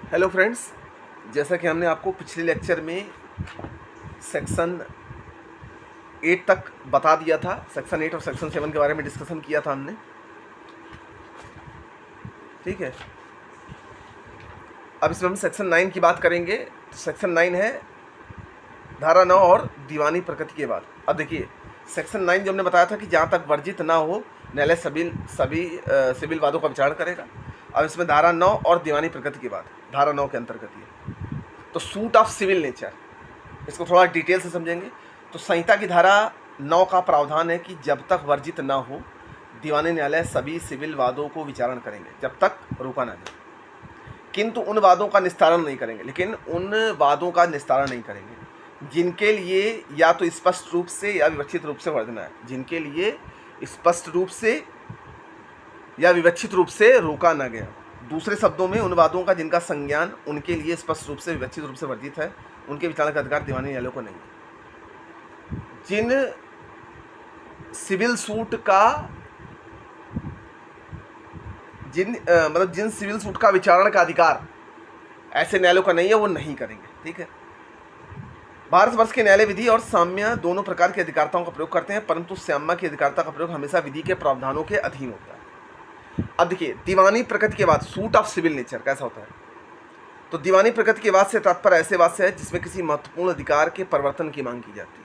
Hello friends, जैसा कि हमने आपको पिछले लेक्चर में सेक्शन 8 तक बता दिया था। सेक्शन 8 और सेक्शन 7 के बारे में डिस्कशन किया था हमने। ठीक है, अब इसमें हम सेक्शन 9 की बात करेंगे। तो सेक्शन 9 है धारा 9 और दीवानी प्रकृति के बाद। अब देखिए, सेक्शन 9 जो हमने बताया था कि जहाँ तक वर्जित ना हो न्यायालय सभी सिविल वादों का विचारण करेगा। अब इसमें धारा 9 और दीवानी प्रकृति के बाद धारा 9 के अंतर्गत ये तो सूट ऑफ सिविल नेचर, इसको थोड़ा डिटेल से समझेंगे। तो संहिता की धारा 9 का प्रावधान है कि जब तक वर्जित ना हो दीवानी न्यायालय सभी सिविल वादों को विचारण करेंगे, जब तक रोका ना जाए। किंतु उन वादों का निस्तारण नहीं करेंगे, लेकिन उन वादों का निस्तारण नहीं करेंगे जिनके लिए या तो स्पष्ट रूप से या विवक्षित रूप से वर्जना है, जिनके लिए स्पष्ट रूप से या विवक्षित रूप से रोका ना गया। दूसरे शब्दों में, उन वादों का जिनका संज्ञान उनके लिए स्पष्ट रूप से विवक्षित रूप से वर्जित है, उनके विचारण का अधिकार दीवानी न्यायालयों को नहीं है। जिन सिविल सूट का विचारण का अधिकार ऐसे न्यायालयों का नहीं है, वो नहीं करेंगे। ठीक है, भारतवर्ष के न्यायालय विधि और साम्य दोनों प्रकार की अधिकारताओं का प्रयोग करते हैं, परंतु साम्य की अधिकारता का प्रयोग हमेशा विधि के प्रावधानों के अधीन होता है। अब देखिए, दीवानी प्रकृति के बाद सूट ऑफ सिविल नेचर कैसा होता है। तो दीवानी प्रकृति के बाद से तात्पर्य ऐसे वाद से है जिसमें किसी महत्वपूर्ण अधिकार के परिवर्तन की मांग की जाती है।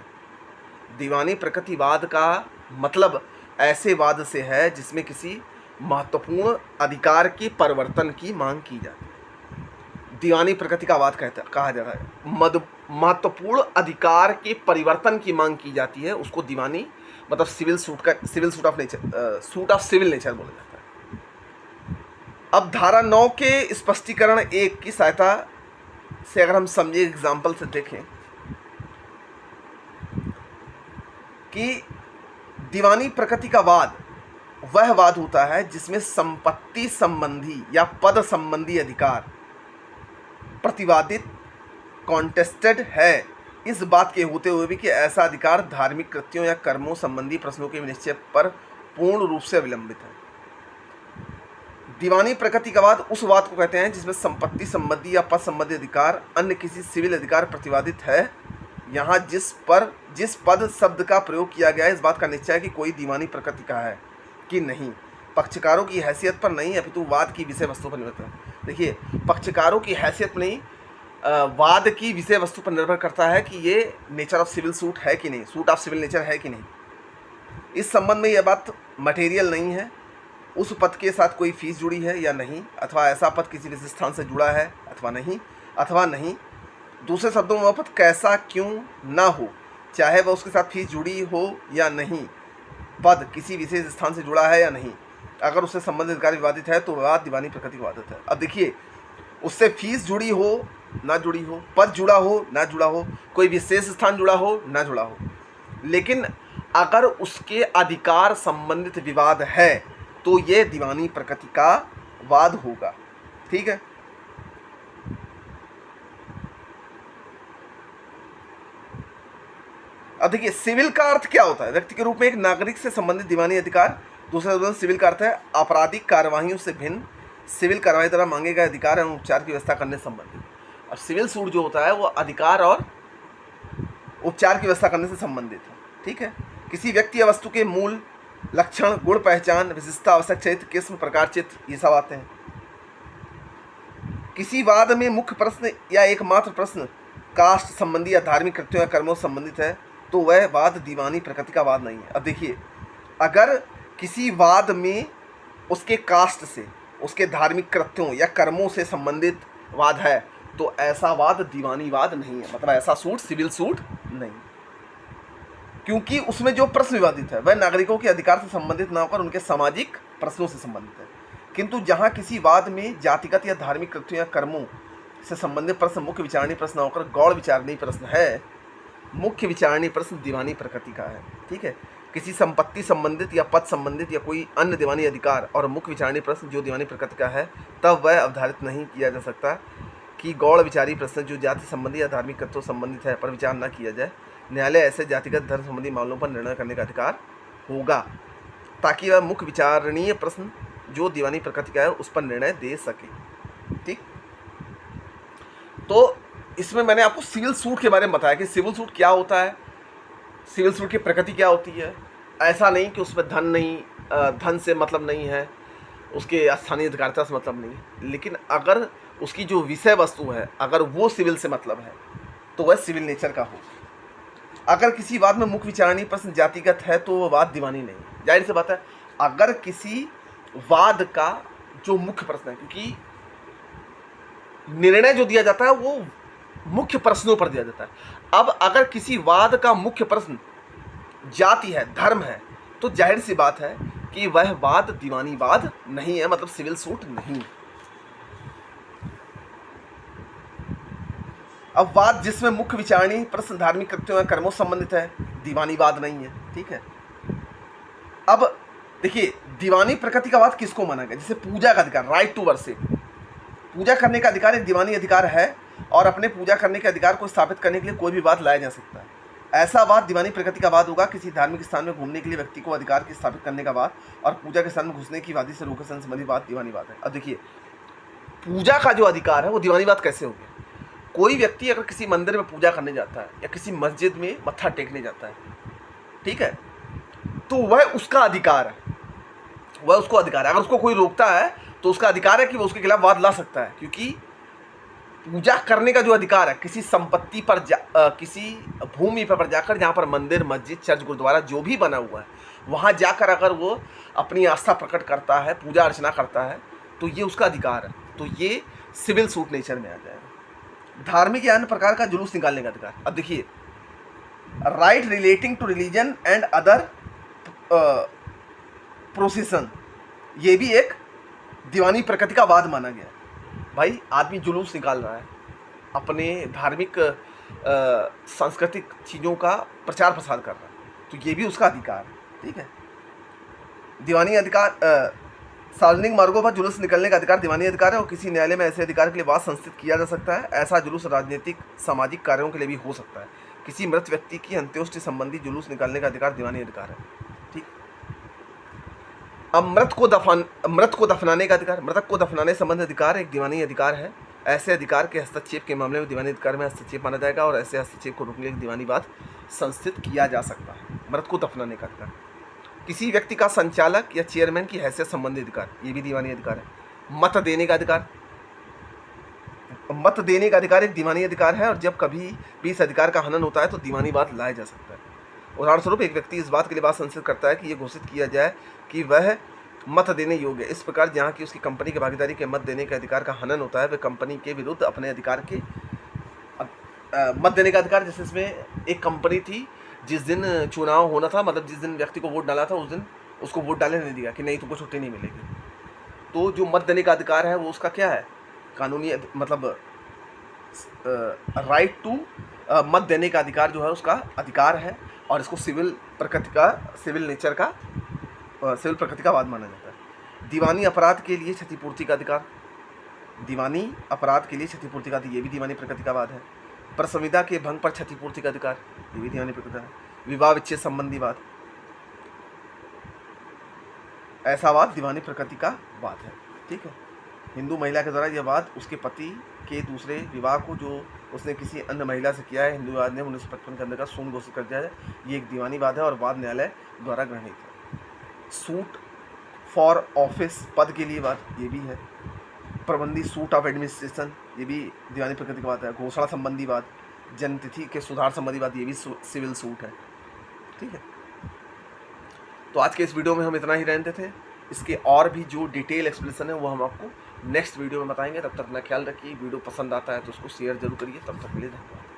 दीवानी प्रकृतिवाद का मतलब ऐसे वाद से है जिसमें किसी महत्वपूर्ण अधिकार के परिवर्तन की मांग की जाती है। दीवानी प्रकृति का वाद कहा जाता है महत्वपूर्ण अधिकार के परिवर्तन की मांग की जाती है, उसको दीवानी मतलब civil suit of civil nature बोला जाता है। अब धारा 9 के स्पष्टीकरण 1 की सहायता से अगर हम समझे, एग्जाम्पल से देखें कि दीवानी प्रकृति का वाद वह वाद होता है जिसमें संपत्ति संबंधी या पद संबंधी अधिकार प्रतिवादित कॉन्टेस्टेड है, इस बात के होते हुए भी कि ऐसा अधिकार धार्मिक कृत्यों या कर्मों संबंधी प्रश्नों के निश्चय पर पूर्ण रूप से अवलंबित है। दीवानी प्रकृति का वाद उस वाद को कहते हैं जिसमें संपत्ति संबंधी या पद संबंधी अधिकार अन्य किसी सिविल अधिकार प्रतिवादित है। यहाँ जिस पद शब्द का प्रयोग किया गया है, इस बात का निश्चय है कि कोई दीवानी प्रकृति का है कि नहीं, पक्षकारों की हैसियत पर नहीं, अपितु वाद की विषय वस्तु पर निर्भर है। देखिए, पक्षकारों की हैसियत नहीं, वाद की विषय वस्तु पर निर्भर करता है कि ये नेचर ऑफ सिविल सूट है कि नहीं, सूट ऑफ सिविल नेचर है कि नहीं। इस संबंध में यह बात मटेरियल नहीं है, उस पद के साथ कोई फीस जुड़ी है या नहीं, अथवा ऐसा पद किसी विशेष स्थान से जुड़ा है अथवा नहीं। दूसरे शब्दों में, वह पद कैसा क्यों ना हो, चाहे वह उसके साथ फीस जुड़ी हो या नहीं, पद किसी विशेष स्थान से जुड़ा है या नहीं, अगर उससे संबंधित अधिकार विवादित है तो विवाद दीवानी प्रकृति का वाद है। अब देखिए, उससे फीस जुड़ी हो ना जुड़ी हो, पद जुड़ा हो ना जुड़ा हो, कोई विशेष स्थान जुड़ा हो ना जुड़ा हो, लेकिन अगर उसके अधिकार संबंधित विवाद है तो ये दीवानी प्रकृति का वाद होगा। ठीक है, अब देखिए, सिविल का अर्थ क्या होता है। व्यक्ति के रूप में एक नागरिक से संबंधित दीवानी अधिकार। दूसरा शब्द सिविल का अर्थ है आपराधिक कार्यवाहियों से भिन्न सिविल कार्रवाई द्वारा मांगे गए अधिकार एवं उपचार की व्यवस्था करने से संबंधित। अब सिविल सूट जो होता है वो अधिकार और उपचार की व्यवस्था करने से संबंधित है। ठीक है, किसी व्यक्ति या वस्तु के मूल लक्षण, गुण, पहचान, विशिष्टता, आवश्यक चरित्र, किस्म, प्रकार, चित्र, ये सब आते हैं। किसी वाद में मुख्य प्रश्न या एकमात्र प्रश्न कास्ट संबंधी या धार्मिक कृत्यों या कर्मों से संबंधित है तो वह वाद दीवानी प्रकृति का वाद नहीं है। अब देखिए, अगर किसी वाद में उसके कास्ट से, उसके धार्मिक कृत्यों या कर्मों से संबंधित वाद है तो ऐसा वाद दीवानी वाद नहीं है, मतलब ऐसा सूट सिविल सूट नहीं, क्योंकि उसमें जो प्रश्न विवादित है वह नागरिकों के अधिकार से संबंधित ना होकर उनके सामाजिक प्रश्नों से संबंधित है। किंतु जहाँ किसी वाद में जातिगत या धार्मिक कृत्यों या कर्मों से संबंधित प्रश्न मुख्य विचारणीय प्रश्न ना होकर गौण विचारणीय प्रश्न है, मुख्य विचारणीय प्रश्न दीवानी प्रकृति का है। ठीक है, किसी संपत्ति संबंधित या पद संबंधित या कोई अन्य दीवानी अधिकार और मुख्य विचारणीय प्रश्न जो दीवानी प्रकृति का है, तब वह अवधारित नहीं किया जा सकता कि गौण विचारीय प्रश्न जो जाति संबंधी या धार्मिक तत्वों संबंधित है पर विचार न किया जाए। न्यायालय ऐसे जातिगत धर्म संबंधी मामलों पर निर्णय करने का अधिकार होगा ताकि वह मुख्य विचारणीय प्रश्न जो दीवानी प्रकृति का है उस पर निर्णय दे सके। ठीक, तो इसमें मैंने आपको सिविल सूट के बारे में बताया कि सिविल सूट क्या होता है, सिविल सूट की प्रकृति क्या होती है। ऐसा नहीं कि उसमें धन से मतलब नहीं है, उसके स्थानीय अधिकारिता से मतलब नहीं है, लेकिन अगर उसकी जो विषय वस्तु है अगर वो सिविल से मतलब है तो वह सिविल नेचर का हो। अगर किसी वाद में मुख्य विचारणीय प्रश्न जातिगत है तो वह वाद दीवानी नहीं है। जाहिर सी बात है, अगर किसी वाद का जो मुख्य प्रश्न है, क्योंकि निर्णय जो दिया जाता है वो मुख्य प्रश्नों पर दिया जाता है। अब अगर किसी वाद का मुख्य प्रश्न जाति है, धर्म है, तो जाहिर सी बात है कि वह वाद दीवानी वाद नहीं है, मतलब सिविल सूट नहीं है। अब वाद जिसमें मुख्य विचारणीय प्रश्न धार्मिक कृत्यों या कर्मों से संबंधित है, दीवानी वाद नहीं है। ठीक है, अब देखिए दीवानी प्रकृति का वाद किसको माना गया, जैसे पूजा का अधिकार, राइट टू वर्शिप, पूजा करने का अधिकार एक दीवानी अधिकार है और अपने पूजा करने के अधिकार को स्थापित करने के लिए कोई भी वाद लाया जा सकता है। ऐसा वाद दीवानी प्रकृति का वाद होगा किसी धार्मिक स्थान में घूमने के लिए व्यक्ति को अधिकार की स्थापित करने का वाद और पूजा के स्थान में घुसने की वादी से रोकने से संबंधित वाद दीवानी वाद है। अब देखिए पूजा का जो अधिकार है वो दीवानी वाद कैसे हो गया। कोई व्यक्ति अगर किसी मंदिर में पूजा करने जाता है या किसी मस्जिद में मत्था टेकने जाता है, ठीक है, तो वह उसका अधिकार है, वह उसको अधिकार है। अगर उसको कोई रोकता है तो उसका अधिकार है कि वो उसके खिलाफ वाद ला सकता है, क्योंकि पूजा करने का जो अधिकार है किसी संपत्ति पर किसी भूमि पर जाकर, जहाँ पर मंदिर मस्जिद चर्च गुरुद्वारा जो भी बना हुआ है वहाँ जाकर अगर वो अपनी आस्था प्रकट करता है, पूजा अर्चना करता है, तो ये उसका अधिकार है। तो ये सिविल सूट नेचर में आ जाएगा। धार्मिक या अन्य प्रकार का जुलूस निकालने का अधिकार। अब देखिए right relating to religion and other procession, ये भी एक दीवानी प्रकृति का वाद माना गया है। भाई आदमी जुलूस निकाल रहा है, अपने धार्मिक सांस्कृतिक चीज़ों का प्रचार प्रसार कर रहा है, तो ये भी उसका अधिकार है। ठीक है, दीवानी अधिकार, सार्वजनिक मार्गों पर जुलूस निकलने का अधिकार दीवानी अधिकार है और किसी न्यायालय में ऐसे अधिकार के लिए वाद संस्थित किया जा सकता है। ऐसा जुलूस राजनीतिक सामाजिक कार्यों के लिए भी हो सकता है। किसी मृत व्यक्ति की अंत्येष्टि संबंधी जुलूस निकालने का अधिकार दीवानी अधिकार है। ठीक, अब मृत को दफनाने का अधिकार, मृतक को दफनाने संबंधी अधिकार एक दीवानी अधिकार है। ऐसे अधिकार के हस्तक्षेप के मामले में दीवानी अधिकार में हस्तक्षेप माना जाएगा और ऐसे हस्तक्षेप को रोकने के लिए दीवानी वाद संस्थित किया जा सकता है। मृत को दफनाने का अधिकार, किसी व्यक्ति का संचालक या चेयरमैन की हैसियत संबंधी अधिकार, ये भी दीवानी अधिकार है। मत देने का अधिकार, मत देने का अधिकार एक दीवानी अधिकार है और जब कभी भी इस अधिकार का हनन होता है तो दीवानी वाद लाया जा सकता है। उदाहरण स्वरूप एक व्यक्ति इस बात के लिए वाद संस्थित करता है कि ये घोषित किया जाए कि वह मत देने योग्य है। इस प्रकार जहाँ की उसकी कंपनी की भागीदारी के मत देने के अधिकार का हनन होता है, वह कंपनी के विरुद्ध अपने अधिकार के मत देने का अधिकार, जैसे इसमें एक कंपनी थी जिस दिन चुनाव होना था, मतलब जिस दिन व्यक्ति को वोट डाला था उस दिन उसको वोट डालने नहीं दिया कि नहीं तुमको छुट्टी नहीं मिलेगी। तो जो मत देने का अधिकार है वो उसका क्या है, कानूनी मतलब राइट टू मत देने का अधिकार जो है उसका अधिकार है और इसको सिविल नेचर का सिविल प्रकृति का वाद माना जाता है। दीवानी अपराध के लिए क्षतिपूर्ति का अधिकार, दीवानी अपराध के लिए क्षतिपूर्ति का अधिकार, ये भी दीवानी प्रकृति का वाद है। प्रसंविदा के भंग पर क्षतिपूर्ति का अधिकार, ये भी दीवानी प्रकृति है। विवाह विच्छेद संबंधी वाद, ऐसा वाद दीवानी प्रकृति का वाद है। ठीक है, हिंदू महिला के द्वारा यह वाद उसके पति के दूसरे विवाह को जो उसने किसी अन्य महिला से किया है, हिंदू वाद ने 1955 के अंदर का शून्य घोषित कर दिया है। ये एक दीवानी वाद है और वाद न्यायालय द्वारा ग्रहणीय है। सूट फॉर ऑफिस, पद के लिए वाद, ये भी है। प्रबंधी सूट ऑफ एडमिनिस्ट्रेशन, ये भी दीवानी प्रकृति का वाद है। घोषणा संबंधी वाद, जन्मतिथि के सुधार संबंधी वाद, ये भी सिविल सूट है। ठीक है, तो आज के इस वीडियो में हम इतना ही रहते थे। इसके और भी जो डिटेल एक्सप्लेनेशन है वो हम आपको नेक्स्ट वीडियो में बताएंगे। तब तक अपना ख्याल रखिए। वीडियो पसंद आता है तो उसको शेयर जरूर करिए। तब तक के लिए धन्यवाद।